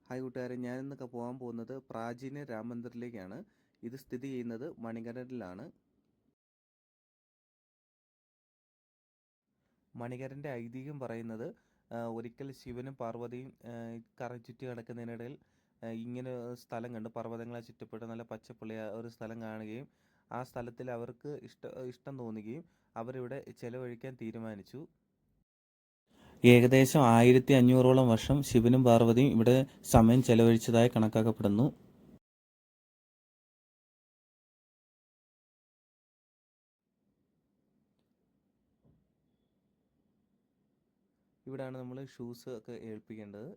Hi കൂട്ടുകാരെ, ഞാനിന്നൊക്കെ പോകാൻ പോകുന്നത് പ്രാചീന രാം മന്ദിറിലേക്കാണ്. ഇത് സ്ഥിതി ചെയ്യുന്നത് മണികരനിലാണ്. മണികരൻ്റെ ഐതിഹ്യം പറയുന്നത് ഒരിക്കൽ ശിവനും പാർവതിയും ചുറ്റി കിടക്കുന്നതിനിടയിൽ ഇങ്ങനെ ഒരു സ്ഥലം കണ്ട്, പർവ്വതങ്ങളെ ചുറ്റപ്പെട്ട് നല്ല പച്ചപ്പുള്ളിയ ഒരു സ്ഥലം കാണുകയും ആ സ്ഥലത്തിൽ അവർക്ക് ഇഷ്ടം തോന്നുകയും അവരിവിടെ ചെലവഴിക്കാൻ തീരുമാനിച്ചു. ഏകദേശം 1500ഓളം വർഷം ശിവനും പാർവതിയും ഇവിടെ സമയം ചെലവഴിച്ചതായി കണക്കാക്കപ്പെടുന്നു. ഇവിടെയാണ് നമ്മൾ ഷൂസ് ഒക്കെ ഏൽപ്പിക്കേണ്ടത്.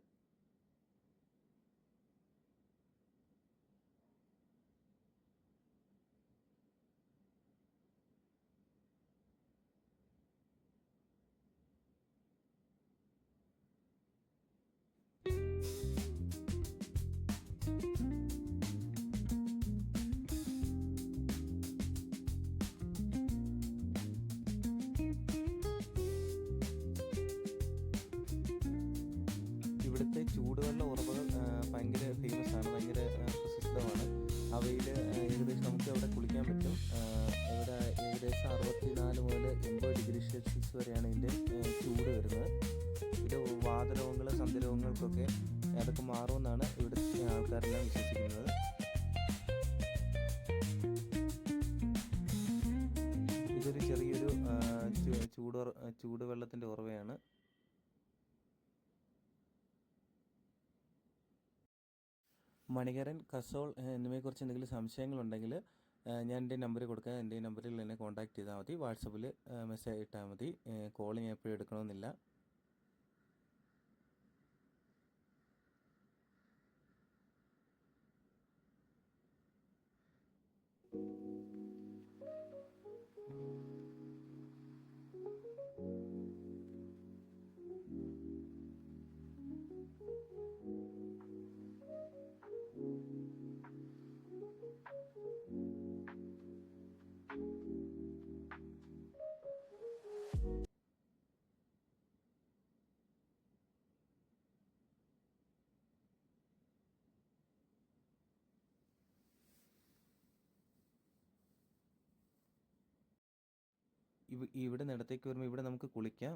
ഇവിടുത്തെ ചൂടുവെള്ള ഉറവകൾ ഭയങ്കര ഫേമസ് ആണ്, ഭയങ്കര പ്രസിദ്ധമാണ്. അവയിൽ ഏകദേശം നമുക്ക് അവിടെ കുളിക്കാൻ പറ്റും. ഇവിടെ ഏകദേശം 64 മുതൽ 80 ഡിഗ്രി സെൽഷ്യസ് വരെയാണ് ഇതിൻ്റെ ചൂട് വരുന്നത്. ഇത് വാതരോഗങ്ങൾ, സന്ധിരോഗങ്ങൾക്കൊക്കെ അതൊക്കെ മാറുമെന്നാണ് ഇവിടുത്തെ ആൾക്കാരെല്ലാം വിശ്വസിക്കുന്നത്. ഇതൊരു ചെറിയൊരു ചൂടുവെള്ളത്തിൻ്റെ ഉറവയാണ്. മണികരൻ, കസോൾ എന്നിവയെക്കുറിച്ച് എന്തെങ്കിലും സംശയങ്ങളുണ്ടെങ്കിൽ ഞാൻ എൻ്റെ നമ്പർ കൊടുക്കാം. എൻ്റെ നമ്പറിൽ എന്നെ കോൺടാക്ട് ചെയ്താൽ മതി. വാട്സപ്പിൽ മെസ്സേജ് ഇട്ടാൽ മതി. കോൾ ഞാൻ എപ്പോഴും എടുക്കണമെന്നില്ല. ഇവിടെ നിടത്തേക്ക് വരുമ്പോൾ ഇവിടെ നമുക്ക് കുളിക്കാം.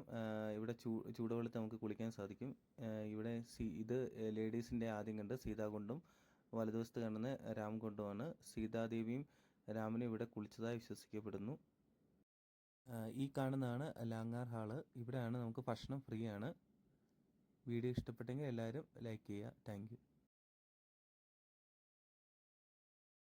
ഇവിടെ ചൂടുവെള്ളത്തിൽ നമുക്ക് കുളിക്കാൻ സാധിക്കും. ഇവിടെ ഇത് ലേഡീസിൻ്റെ ആദ്യം കണ്ട് സീതാകുണ്ടും, വലതുവശത്ത് കാണുന്ന രാംകുണ്ടുമാണ്. സീതാദേവിയും രാമനും ഇവിടെ കുളിച്ചതായി വിശ്വസിക്കപ്പെടുന്നു. ഈ കാണുന്നതാണ് ലാങ്ങാർ ഹാള്. ഇവിടെയാണ് നമുക്ക് ഭക്ഷണം ഫ്രീ ആണ്. വീഡിയോ ഇഷ്ടപ്പെട്ടെങ്കിൽ എല്ലാവരും ലൈക്ക് ചെയ്യുക. Thank you.